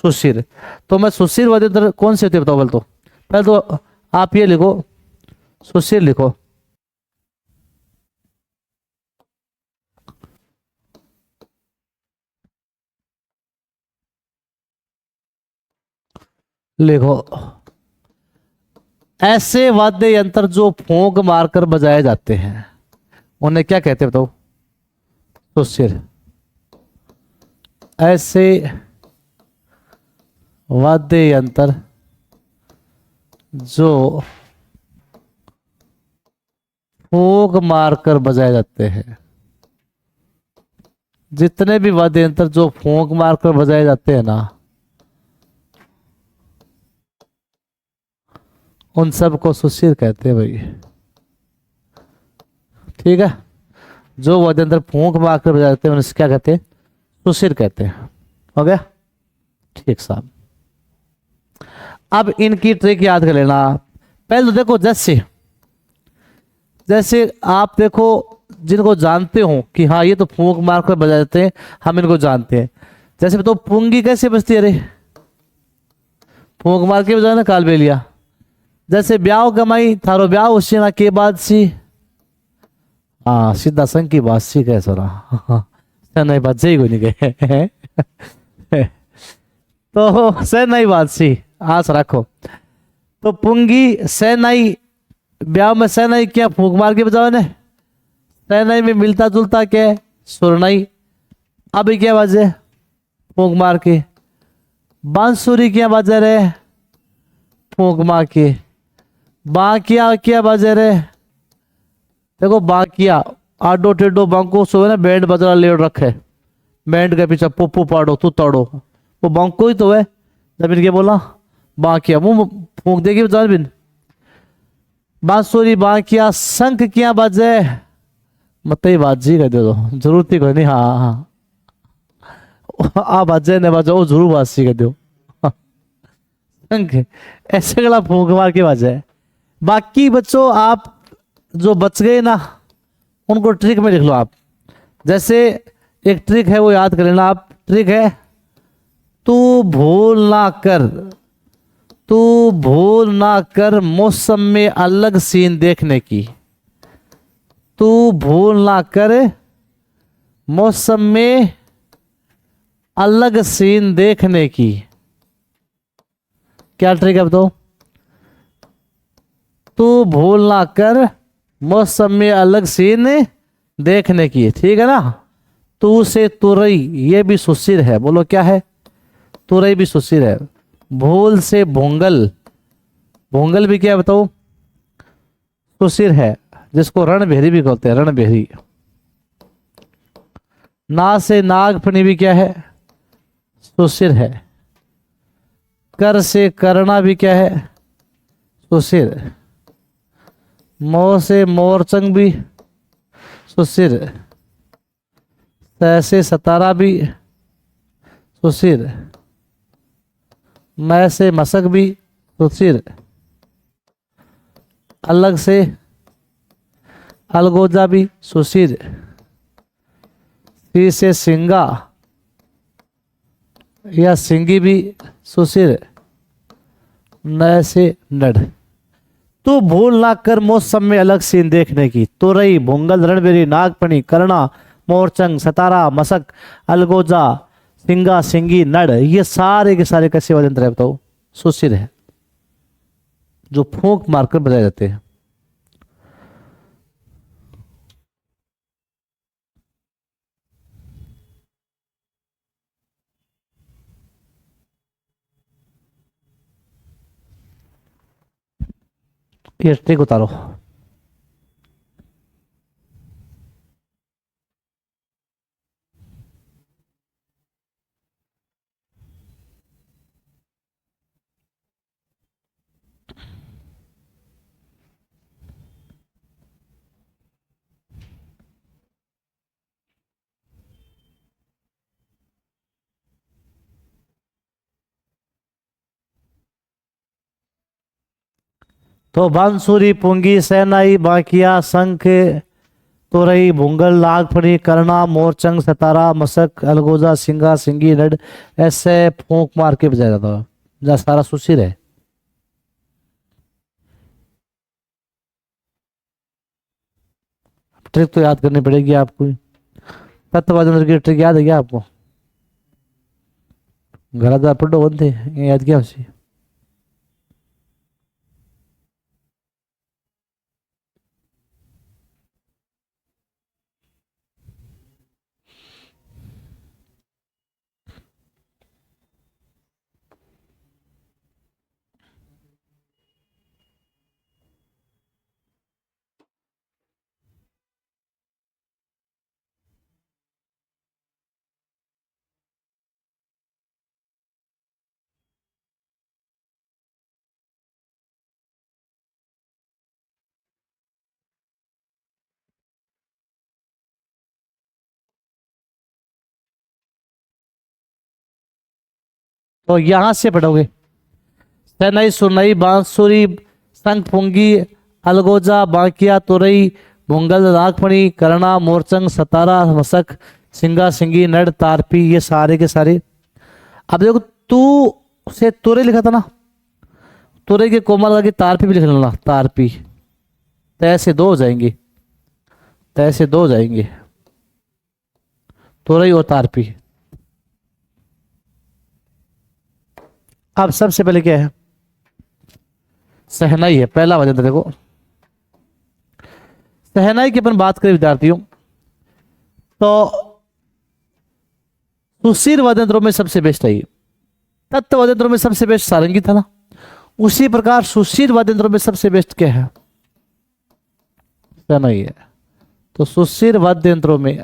सुशिर। तो मैं सुशिर वाद्यंत्र कौन से होते हैं बताओ बोल। तो पहले तो आप ये लिखो, सुशिर लिखो। लिखो, ऐसे वाद्य यंत्र जो फूंक मारकर बजाए जाते हैं उन्हें क्या कहते हैं बताओ। सुशिर। ऐसे वाद्य यंत्र जो फूंक मारकर बजाए जाते हैं, जितने भी वाद्य यंत्र जो फूंक मारकर बजाए जाते हैं ना, उन सबको सुशिर कहते हैं भाई। ठीक है, जो वाद्य यंत्र फूंक मारकर बजाए जाते हैं उन्हें क्या कहते हैं, सुशिर कहते हैं। हो गया, ठीक साहब। अब इनकी ट्रिक याद कर लेना। पहले तो देखो, जैसे जैसे आप देखो, जिनको जानते हो कि हाँ ये तो फूंक मार कर बजा जाते हैं, हम इनको जानते हैं। जैसे बताओ पुंगी कैसे बजती है, अरे फूंक मार के बजाए ना कालबेलिया। जैसे ब्याह कमाई थारो ब्याह उसी ना के बाद सी, हाँ सीधा संग की बात सी कह सोना नहीं बात सही को नहीं गए तो सेनाई बात सी आस रखो। तो पुंगी सेनाई, ब्याह में सेनाई क्या फूंक मार के बजाओ ने, सेनाई में मिलता जुलता क्या है, सुरनाई। अभी क्या बजे फूंक मार के। बांसुरी क्या बजे रहे, फूंक मार के। बांकिया क्या बजे रहे, देखो बांकिया आडो टेडो बांको सो है ना, बैंड बजरा ले रखे, बैंड के पीछे पुप्पू पाड़ो तू तड़ो, वो बांको ही तो है। जब इनके बोला बांकिया मुंह फूंक देगी जान बिन। बांसुरी बांकिया शंख क्या बजे, मत ही बाजी कर दो, जरूरत ही कोई नहीं। हाँ हाँ आ बजे ने बजे वो जरूर बाजी कर दो शंख ऐसे गला फूंक मार के बजे। बाकी बच्चों आप जो बच गए ना, उनको ट्रिक में लिख लो आप। जैसे एक ट्रिक है वो याद कर लेना आप। ट्रिक है, तू भूल ना कर, तू भूल ना कर मौसम में अलग सीन देखने की। तू भूल ना कर मौसम में अलग सीन देखने की। क्या ट्रिक है बताओ। तू भूल ना कर मौसम में अलग सीन देखने की, ठीक है ना। तू से तुरई ये भी सुशिर है, बोलो क्या है, तुरई भी सुशिर है। भूल से भोंगल, भोंगल भी क्या बताओ, सुशिर है, जिसको रणभेरी भी कहते हैं, रणभेरी। ना से नागफणी भी क्या है, सुशिर है। कर से करना भी क्या है, सुशिर। मोर से मोरचंग भी सुशिर। से सतारा भी सुशिर। मैं से मसक भी सुशिर। अलग से अलगोजा भी सुशिर। सी से सिंगा या सिंगी भी सुशिर। न से नड़। तू भूल ना कर मौसम में अलग सीन देखने की। तुरई भोंगल रणबेरी नागफणी करना मोरचंग सतारा मसक अलगोजा सिंगा सिंगी नड़, ये सारे के सारे कैसे वाद्य है बताओ, सुशिर है, जो फूंक मारकर बजाए जाते हैं। ये ट्रिक उतारो। तो बांसुरी पुंगी सेनाई बांकिया शंख तोरई, भुंगल, नागफणी, करना, मोरचंग, सतारा, मशक, अलगोजा, सिंगा, सिंगी, नड, ऐसे फूंक मार के बजाया जाता है जहाँ सारा सुशिर है। ट्रिक तो याद करनी पड़ेगी आपको। तत्वचंद्र की ट्रिक याद है क्या आपको? घरादार पढ़ो बनते ये याद क्या उसी। तो यहां से पढ़ोगे। शहनाई, सुरनाई, बांसुरी, शंखपुंगी, अलगोजा, बांकिया, तुरई, भुंगल, नागफणी, करना, मोरचंग, सतारा, मशक, सिंगा, सिंगी, नड, तारपी, ये सारे के सारे। अब देखो, तू से तुरई लिखा था ना, तुरई के कोमल का की तारपी भी लिख लेना, तारपी। तय से दो हो जाएंगे, तय से दो हो जाएंगे, तुरई और तारपी। अब सबसे पहले क्या है? सहनाई है पहला वजन था देखो। सहनाई की अपन बात करें विद्यार्थियों, तो सुशीर वाद्यंत्रों में सबसे बेस्ट है ये। तत्व वाद्यंत्रों में सबसे बेस्ट सारंगी था ना, उसी प्रकार सुशीर वाद्यंत्रों में सबसे बेस्ट क्या है? सहनाई है। तो सुशीर वाद्य यंत्रों में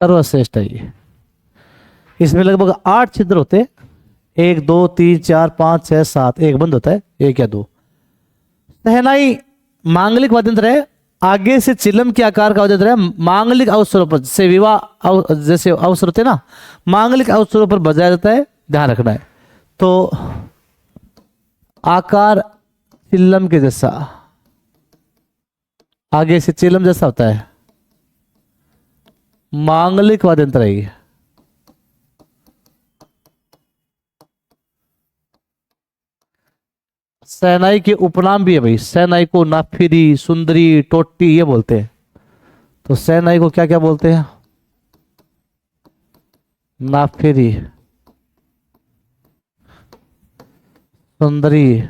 सर्वश्रेष्ठ है ये। इसमें लगभग 8 छिद्र होते हैं, 1 2 3 4 5 6 7, एक बंद होता है, एक या दो। शहनाई मांगलिक वाद्य यंत्र है, आगे से चिलम के आकार का वाद्य यंत्र है। मांगलिक अवसरों पर जैसे विवाह जैसे अवसर होते हैं ना, मांगलिक अवसरों पर बजाया जाता है, ध्यान रखना है। तो आकार चिल्लम के जैसा, आगे से चिलम जैसा होता है, मांगलिक वाद्य यंत्र है ये। शहनाई के उपनाम भी है भाई, शहनाई को नाफिरी, सुंदरी, टोटी ये बोलते हैं। तो शहनाई को क्या क्या बोलते हैं? नाफिरी, सुंदरी,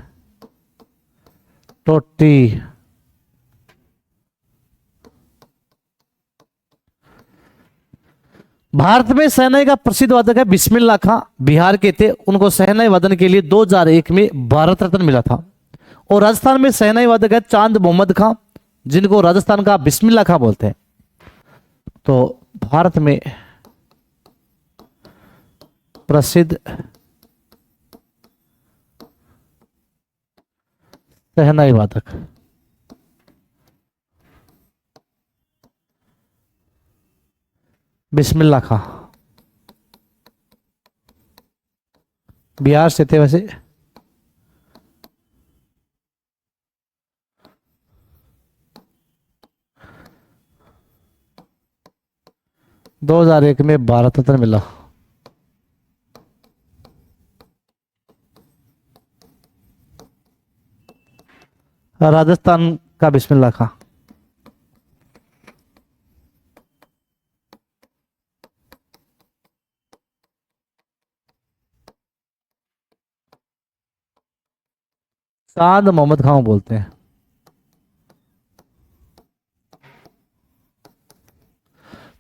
टोटी। भारत में शहनाई का प्रसिद्ध वादक है बिस्मिल्लाह खां, बिहार के थे। उनको शहनाई वादन के लिए 2001 में भारत रत्न मिला था। और राजस्थान में शहनाई वादक है चांद मोहम्मद खां, जिनको राजस्थान का बिस्मिल्लाह खां बोलते हैं। तो भारत में प्रसिद्ध शहनाई वादक बिस्मिल्लाह खां, बिहार से थे वैसे। 2001 में भारत रत्न मिला। राजस्थान का बिस्मिल्लाह खां। चांद मोहम्मद खां बोलते हैं।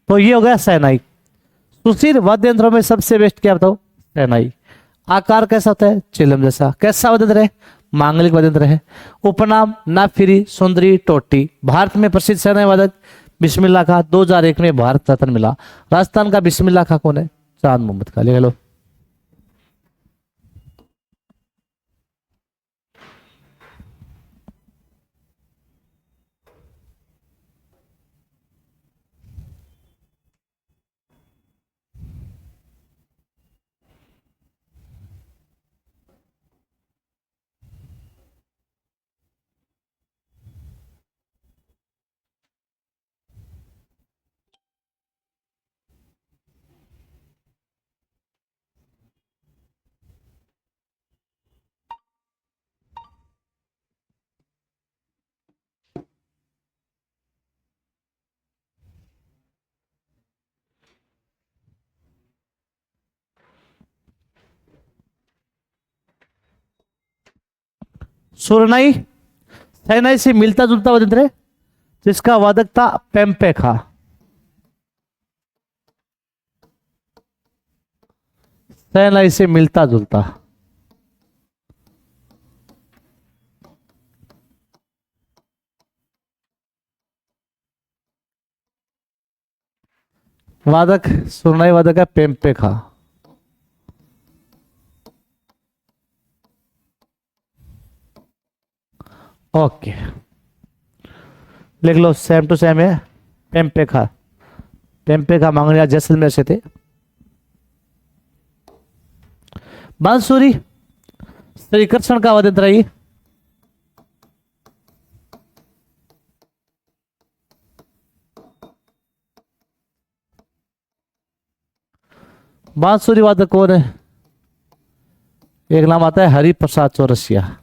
तो ये हो गया शहनाई। सुशीर वाद्य यंत्रों में सबसे बेस्ट क्या बताओ? शहनाई। आकार कैसा होता है? चिलम जैसा। कैसा वाद्य यंत्र है? मांगलिक वाद्य यंत्र है। उपनाम नाफिरी, सुंदरी, टोटी। भारत में प्रसिद्ध शहनाई वादक बिस्मिल्लाह खां, 2001 में भारत रत्न मिला। राजस्थान का बिस्मिल्लाह खां कौन है? चांद मोहम्मद खां। ले लो। सुरनाई शहनाई से मिलता जुलता वाद्य यंत्र है जिसका वादक था पेम्पेखा। शहनाई से मिलता जुलता। वादक सुरनाई वादक है पेम्पेखा। ओके, लिख लो, सेम टू सेम है। पेम्पेखा, पेम्पेखा मांगने जैसलमेर से थे। बांसुरी श्री कृष्ण का वाद्य यंत्र है। बांसुरी वादक कौन है? एक नाम आता है हरि प्रसाद चौरसिया।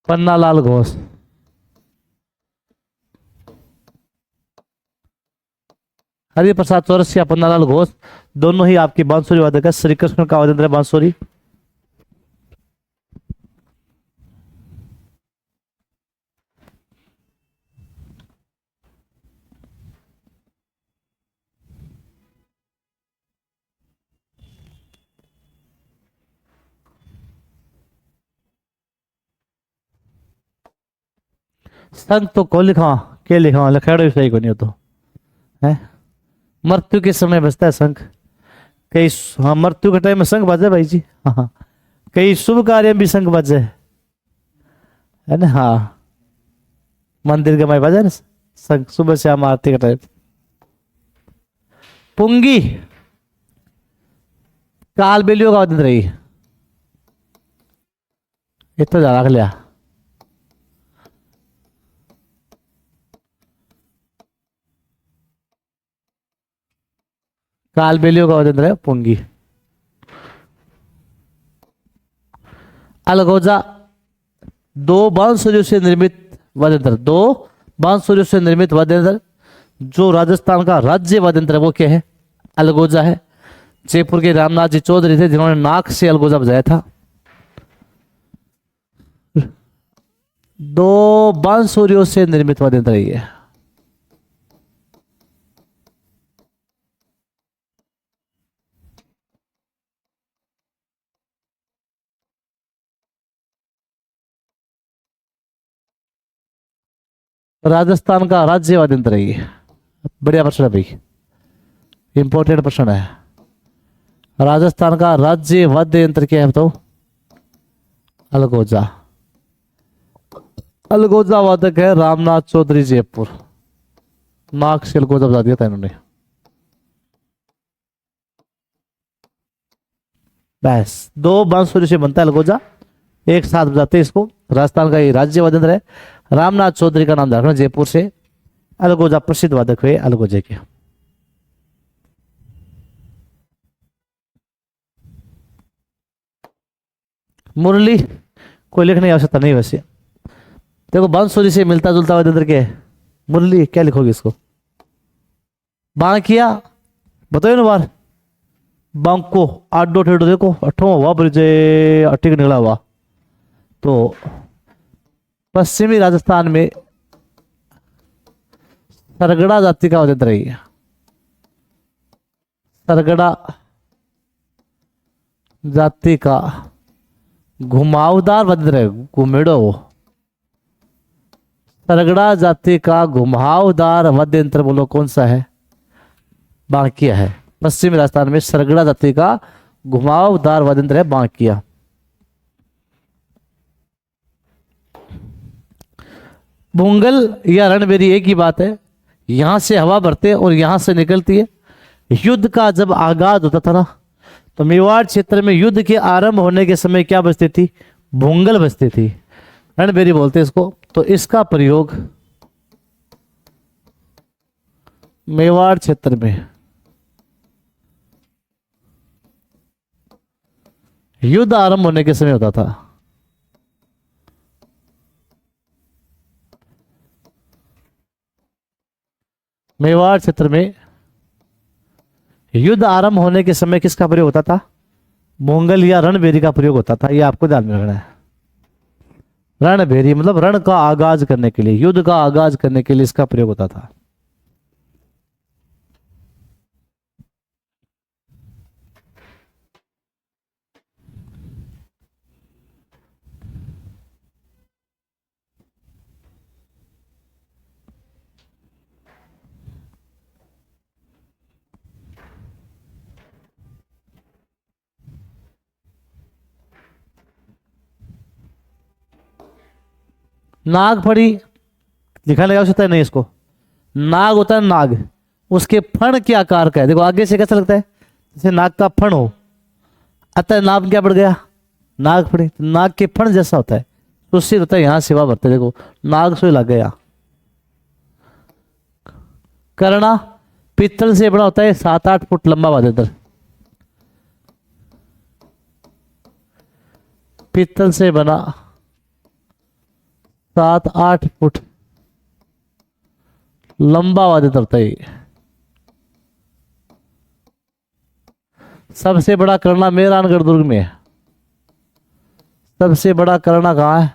पन्नालाल घोष। हरि प्रसाद चौरसिया, पन्नालाल घोष, दोनों ही आपकी बांसुरी वादक है। श्री कृष्ण का वाद्य यंत्र है बांसुरी। संघ तो कौन लिखा, के लिखा लखेड़ो सही को नहीं हो तो है। मृत्यु के समय बजता है शंख। कई, हाँ, मृत्यु के टाइम में शंख बजे भाई जी। हाँ हाँ। कई शुभ कार्य में भी शंख बजे, है ना। हाँ, मंदिर के में बजे ना शंख सुबह शाम आरती के टाइम। पुंगी काल बेलियों का वाद्य रही। इतना ज्यादा रख लिया। काल बेलियों का वाद्य यंत्र है पुंगी। अलगोजा दो बांसुरियों से निर्मित वाद्य यंत्र, दो बांसुरियों से निर्मित वाद्य यंत्र जो राजस्थान का राज्य वाद्य यंत्र है वो क्या है? अलगोजा है। जयपुर के रामनाथ जी चौधरी थे जिन्होंने नाक से अलगोजा बजाया था। दो बांसुरियों से निर्मित वाद्य यंत्र है ये। राजस्थान का राज्य वाद्य यंत्र है ये। बढ़िया प्रश्न है भाई, इंपॉर्टेंट प्रश्न है। राजस्थान का राज्य वाद्य यंत्र क्या है बताओ? अलगोजा। अलगोजा वादक है रामनाथ चौधरी जयपुर। नाक से अलगोजा बजा दिया था इन्होंने। बस दो बांसुरी से बनता है अलगोजा, एक साथ बजाते हैं इसको। राजस्थान का ये राज्य वाद्य यंत्र है। रामनाथ चौधरी का नाम रखना, जयपुर से अलगोजा प्रसिद्ध वादक हुए अलगोजे के। मुरली कोई लिखने की आवश्यकता नहीं वैसे। देखो बांसुरी से मिलता जुलता वाद्य यंत्र क्या है? मुरली। क्या लिखोगे इसको? बांकिया बताओ ना बार। बांको आडो ठेडो देखो अठो हुआ ब्रिजे अटिक निकला हुआ। तो पश्चिमी राजस्थान में सरगड़ा जाति का वाद्य यंत्र है। सरगड़ा जाति का घुमावदार वाद्य यंत्र है, घुमेड़ो। सरगड़ा जाति का घुमावदार वाद्य यंत्र बोलो कौन सा है? बांकिया है। पश्चिमी राजस्थान में सरगड़ा जाति का घुमावदार वाद्य यंत्र है बांकिया। भूंगल या रणबेरी एक ही बात है। यहां से हवा भरते हैं और यहां से निकलती है। युद्ध का जब आगाज होता था ना, तो मेवाड़ क्षेत्र में युद्ध के आरंभ होने के समय क्या बजती थी? भूंगल बजती थी। रणबेरी बोलते हैं इसको। तो इसका प्रयोग मेवाड़ क्षेत्र में युद्ध आरंभ होने के समय होता था। मेवाड़ क्षेत्र में युद्ध आरंभ होने के समय किसका प्रयोग होता था? मोंगल या रणभेरी का प्रयोग होता था। ये आपको ध्यान में रखना है। रणभेरी मतलब रण का आगाज करने के लिए, युद्ध का आगाज करने के लिए इसका प्रयोग होता था। नागफड़ी लिखा लगा सकता है नहीं इसको? नाग होता है नाग, उसके फण के आकार का है। देखो आगे से कैसा लगता है, जैसे नाग का फण हो। अतः नाम क्या पड़ गया? नागफड़ी। नाग के फण जैसा होता है, तो उससे होता है यहाँ सेवा भरते। देखो नाग से लग गया। करना पीतल से बना होता है, 7-8 फुट लंबा वाद्यंत्र। पीतल से बना 7-8 फुट लंबा वाद्यंत्र होता है ये। सबसे बड़ा करना मेहरानगढ़ दुर्ग में है। सबसे बड़ा करना कहाँ है?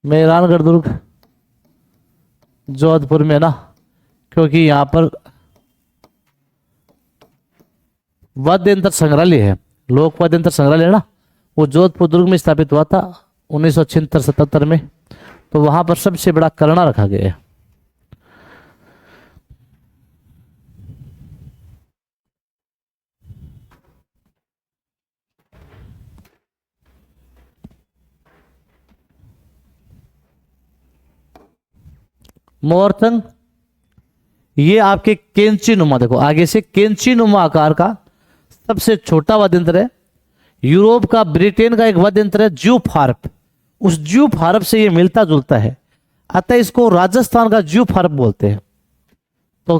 मेहरानगढ़ दुर्ग जोधपुर में ना, क्योंकि यहां पर वाद्य यंत्र संग्रहालय है, लोक वाद्य यंत्र संग्रहालय है ना, वो जोधपुर दुर्ग में स्थापित हुआ था 1976-77 में। तो वहां पर सबसे बड़ा करना रखा गया है। मोरतंग ये आपके कैंची नुमा, देखो आगे से कैंची नुमा आकार का सबसे छोटा वाद्य यंत्र है। यूरोप का, ब्रिटेन का एक वाद्य यंत्र है ज्यूफ हार्प। उस ज्यूफ हार्प से ये मिलता जुलता है, अतः इसको राजस्थान का ज्यूफ हार्प बोलते हैं। तो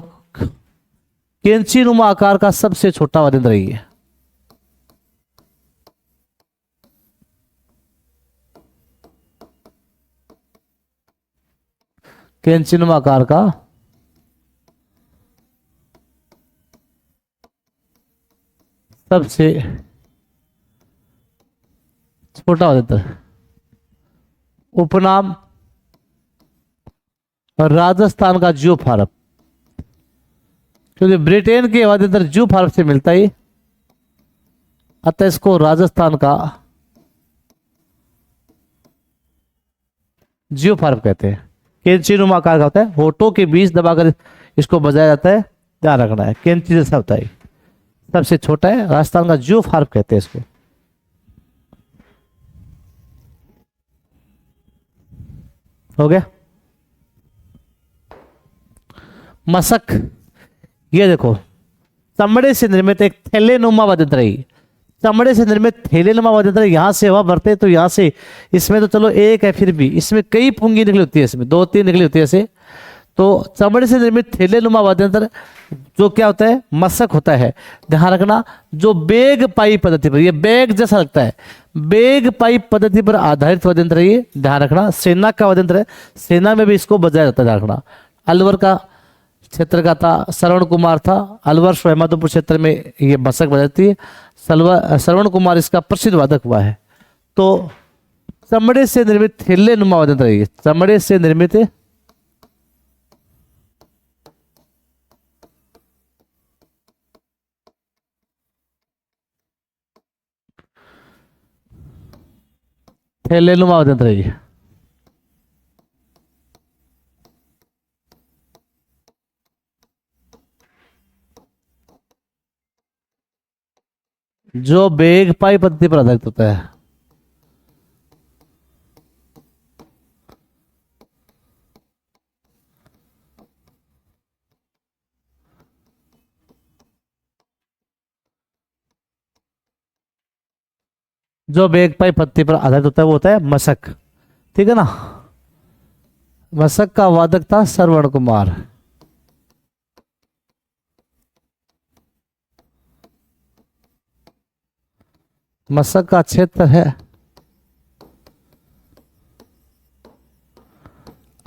कैंची नुमा आकार का सबसे छोटा वाद्य यंत्र ये है। कैंची नुमा आकार का सबसे छोटा वाद्य यंत्र, उपनाम राजस्थान का ज्यूफ हार्प, क्योंकि ब्रिटेन के वाद्य यंत्र ज्यूफ हार्प से मिलता ही, अतः इसको राजस्थान का ज्यूफ हार्प कहते हैं। कैंची नुमा आकार का होता है, होठों के बीच दबाकर इसको बजाया जाता है, ध्यान रखना है। कैंची जैसा होता है, सबसे छोटा है, राजस्थान का ज्यूफ हार्प कहते हैं इसको। हो गया। मशक, ये देखो चमड़े से निर्मित एक थैलेनुमा वाद्य यंत्र है। चमड़े से निर्मित थैलेनुमा वाद्य यंत्र, यहां से हवा भरते तो यहां से, इसमें तो चलो एक है, फिर भी इसमें कई पुंगी निकली होती है, इसमें 2-3 निकली होती है ऐसे। तो चमड़े से निर्मित थैलेनुमा वाद्य यंत्र जो क्या होता है, मशक होता है। ध्यान रखना, जो बेग पाइप पद्धति पर, ये बेग जैसा लगता है, बेग पाइप पद्धति पर आधारित वाद्य यंत्र है ये। ध्यान रखना, सेना का वाद्य यंत्र है, सेना में भी इसको बजाया जाता है। ध्यान रखना, अलवर का क्षेत्र का था, श्रवण कुमार था, अलवर सोहमाधोपुर क्षेत्र में ये मशक बजाती है। श्रवण कुमार इसका प्रसिद्ध वादक हुआ है। तो चमड़े से निर्मित थैलेनुमा वाद्य यंत्र है, चमड़े से निर्मित थैलेनुमा वाद्य यंत्र है। जो बेग पाई पद्धति पर आधारित होता है। जो बेग पाई पद्धति पर आधारित होता है वो होता है मशक, ठीक है ना। मशक का वादक था श्रवण कुमार। मशक का क्षेत्र है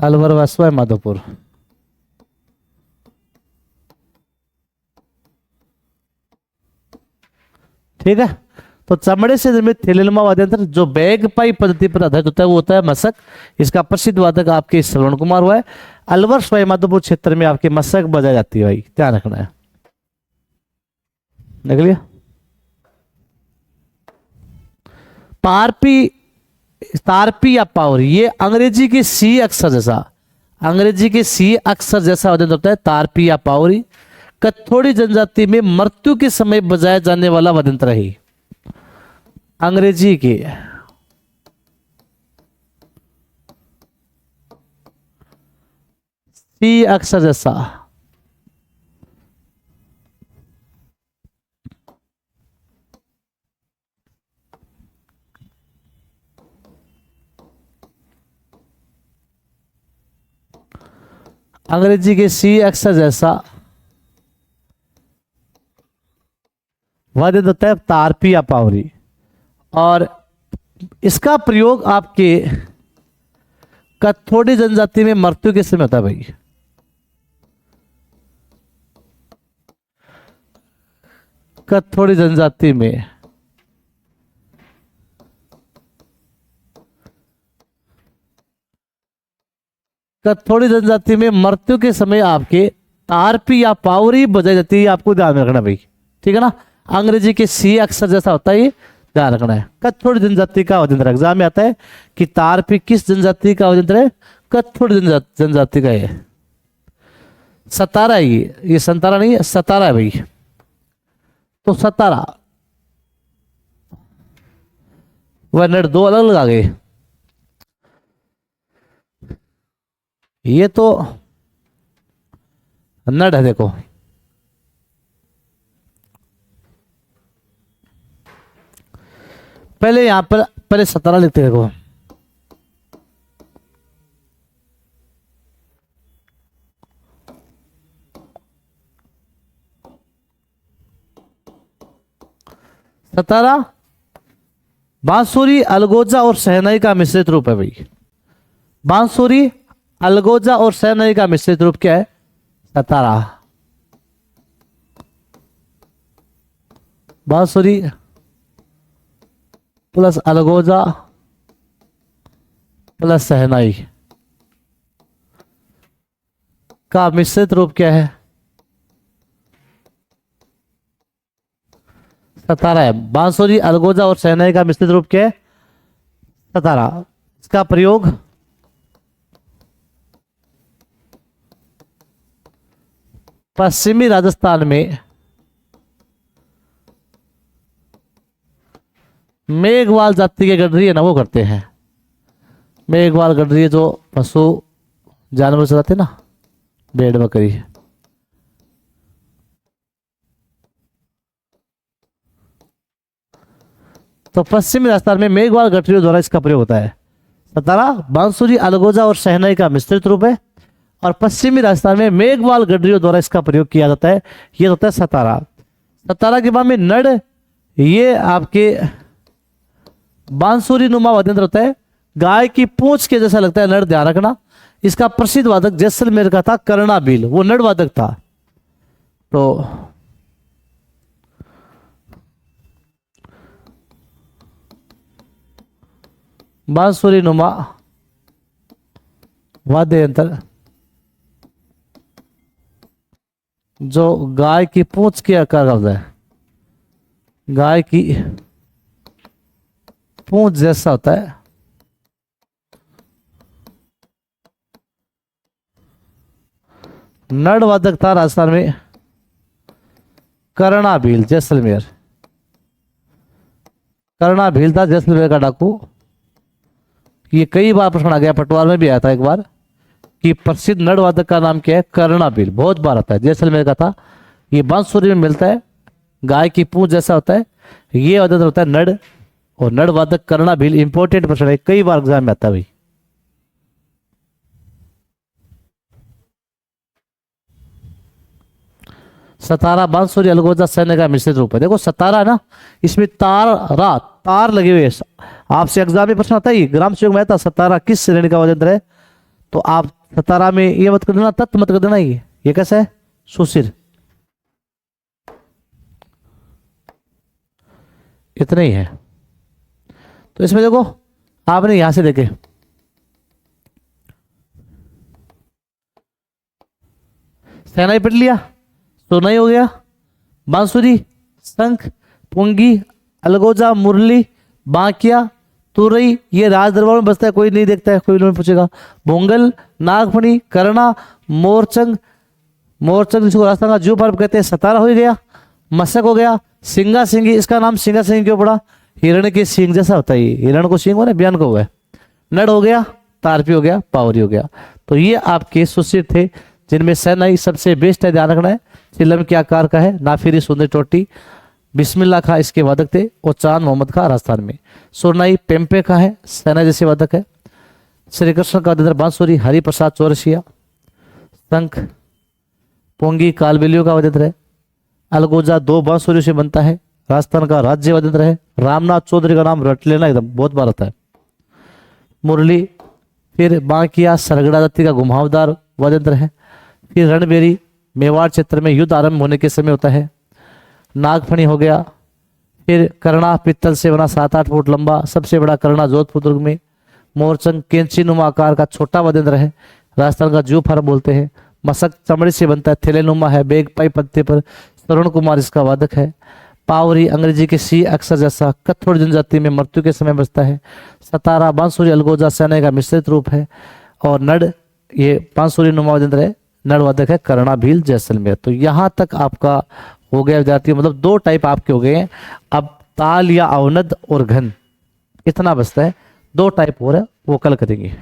अलवर वसवा माधोपुर। ठीक है, तो चमड़े से निर्मित थैलेनुमा वाद्य यंत्र जो बैग पाई पद्धति पर आधारित होता है वो होता है मशक। इसका प्रसिद्ध वादक आपके श्रवण कुमार हुआ है। अलवर सवाई माधोपुर क्षेत्र में आपके मशक बजाई जाती है, भाई ध्यान रखना है। देख लिया। पारपी, तारपी या पावरी, ये अंग्रेजी के सी अक्षर जैसा, अंग्रेजी के सी अक्षर जैसा वाद्य यंत्र होता है तारपी या पावरी। कथोड़ी जनजाति में मृत्यु के समय बजाया जाने वाला वाद्य यंत्र है। अंग्रेजी के सी अक्षर जैसा, अंग्रेजी के सी अक्षर जैसा वाद्य यंत्र होता है तारपी या पावरी। और इसका प्रयोग आपके कथोड़ी जनजाति में मृत्यु के समय होता है भाई। कथोड़ी जनजाति में कथोड़ी जनजाति में मृत्यु के समय आपके तारपी या पावरी बजाई जाती है, आपको ध्यान में रखना भाई। ठीक है ना, अंग्रेजी के सी अक्षर जैसा होता है, ये ध्यान रखना है। कथोड़ी जनजाति का वाद्य यंत्र एग्जाम में आता है कि तारपी किस जनजाति का वाद्य यंत्र है? कथोड़ी जनजाति का है। सतारा है ये संतारा नहीं है, सतारा है भाई। तो सतारा वह नट दो अलग अलग आ गए। ये तो नट है, देखो पहले यहां पर पहले सतारा लिखते देखो। सतारा बांसुरी, अलगोजा और शहनाई का मिश्रित रूप है भाई। बांसुरी, अलगोजा और शहनाई का मिश्रित रूप क्या है? सतारा। बांसुरी प्लस अलगोजा प्लस शहनाई का मिश्रित रूप क्या है? सतारा है। बांसुरी, अलगोजा और शहनाई का मिश्रित रूप क्या है? सतारा। इसका प्रयोग पश्चिमी राजस्थान में मेघवाल जाति के गडरी है ना, वो करते हैं। मेघवाल गडरी जो पशु जानवर चलाते ना, भेड़ बकरी। तो पश्चिमी राजस्थान में मेघवाल गडरियों द्वारा इसका प्रयोग होता है। सतारा बांसुरी, अलगोजा और शहनाई का मिश्रित रूप है और पश्चिमी राजस्थान में मेघवाल गडरियों द्वारा इसका प्रयोग किया जाता है। ये होता है सतारा। सतारा के बाद में नड़, ये आपके बांसुरी नुमा वाद्य यंत्र होता है। गाय की पूंछ के जैसा लगता है नड़, ध्यान रखना। इसका प्रसिद्ध वादक जैसलमेर का था कर्णाबील, वो नड़ वादक था। तो बांसुरी नुमा वाद्य यंत्र जो गाय की पूंछ के आकार का होता है, गाय की पूंछ जैसा होता है। नड़ वादक था राजस्थान में कर्णाभील, जैसलमेर। कर्णाभील था जैसलमेर का डाकू। ये कई बार प्रश्न आ गया, पटवार में भी आया था एक बार कि प्रसिद्ध नड़ वादक का नाम क्या है? कर्णाभील। बहुत बार आता है, जैसलमेर का था। ये बांसुरी में मिलता है, गाय की पूंछ जैसा होता है। ये वादक होता है नड़, और नड़ वादक कर्णाभील। इंपॉर्टेंट प्रश्न है, कई बार एग्जाम में आता है भाई। सतारा बांसुरी, अलगोजा, शहनाई का मिश्रित रूप है। देखो सतारा ना, इसमें तार लगे हुए। आपसे एग्जाम में प्रश्न आता है, ग्राम सेवक में आता, सतारा किस श्रेणी का वाद्य यंत्र है? तो आप सतारा में ये मत कर देना, तत् मत कर देना, ये कैसा है, सुशिर, इतना ही है। तो इसमें देखो आपने यहां से देखे सहनाई पढ़ लिया, सोनाई हो गया, बांसुरी, शंख, पुंगी, अलगोजा, मुरली, बांकिया, तुरई, ये राज दरबार में बसता है, कोई नहीं देखता है, कोई नहीं पूछेगा। भोंगल, नागफणी, करना, मोरचंग, मोरचंग जिसको राजस्थान का जू पर्व कहते हैं, सतारा हो गया, मशक हो गया, सिंगा सिंगी, इसका नाम सिंगा सिंगी क्यों पड़ा, हिरण के सींग जैसा होता है, हिरण को सींग हो ना, बयान को हुआ है। नड़ हो गया, तारपी हो गया, पावरी हो गया। तो ये आपके सुशिर थे, जिनमें सहनाई सबसे बेस्ट है, ध्यान रखना है। चिलम के आकार का है, नाफिरी सुंदर टोटी, बिस्मिल्लाह खा इसके वादक थे, और चांद मोहम्मद खा राजस्थान में। सुरनाई पेम्पे का है, सेना जैसे वादक है। श्री कृष्ण का वाद्यंत्र बांसुरी, हरि प्रसाद चौरसिया। शंख, पोंगी, कालबेलियों का वाद्यंत्र है। अलगोजा 2 बांसुरियों से बनता है, राजस्थान का राज्य वाद्यंत्र है। रामनाथ चौधरी का नाम रट लेना, एकदम बहुत बार आता है। मुरली, फिर बांकिया सरगड़ा जाति का घुमावदार वाद्यंत्र है। फिर रणबेरी, मेवाड़ क्षेत्र में युद्ध आरंभ होने के समय होता है। नागफणी हो गया। फिर करना, पित्तल से बना 7-8 फुट लंबा, सबसे बड़ा करना जोधपुर दुर्ग में। मोरचंग कैंची नुमा आकार का छोटा वाद्यंत्र है, राजस्थान का जू फर बोलते हैं। मशक चमड़ी से बनता है, थैले नुमा है, बेग पाई पत्ते पर, तरुण कुमार इसका वादक है। पावरी अंग्रेजी के सी अक्षर जैसा, कत्थोड़ जनजाति में मृत्यु के समय बजता है। सतारा बांसुरी अलगोजा सेना का मिश्रित रूप है। और नड़, ये बांसुरी नुमा वाद्यंत्र है, नड़ वादक है करना भील जैसलमेर। तो यहाँ तक आपका हो गया विद्यार्थियों, मतलब 2 टाइप आपके हो गए हैं। अब ताल या अवनद और घन, इतना बचता है, 2 टाइप और है, वो कल करेंगे।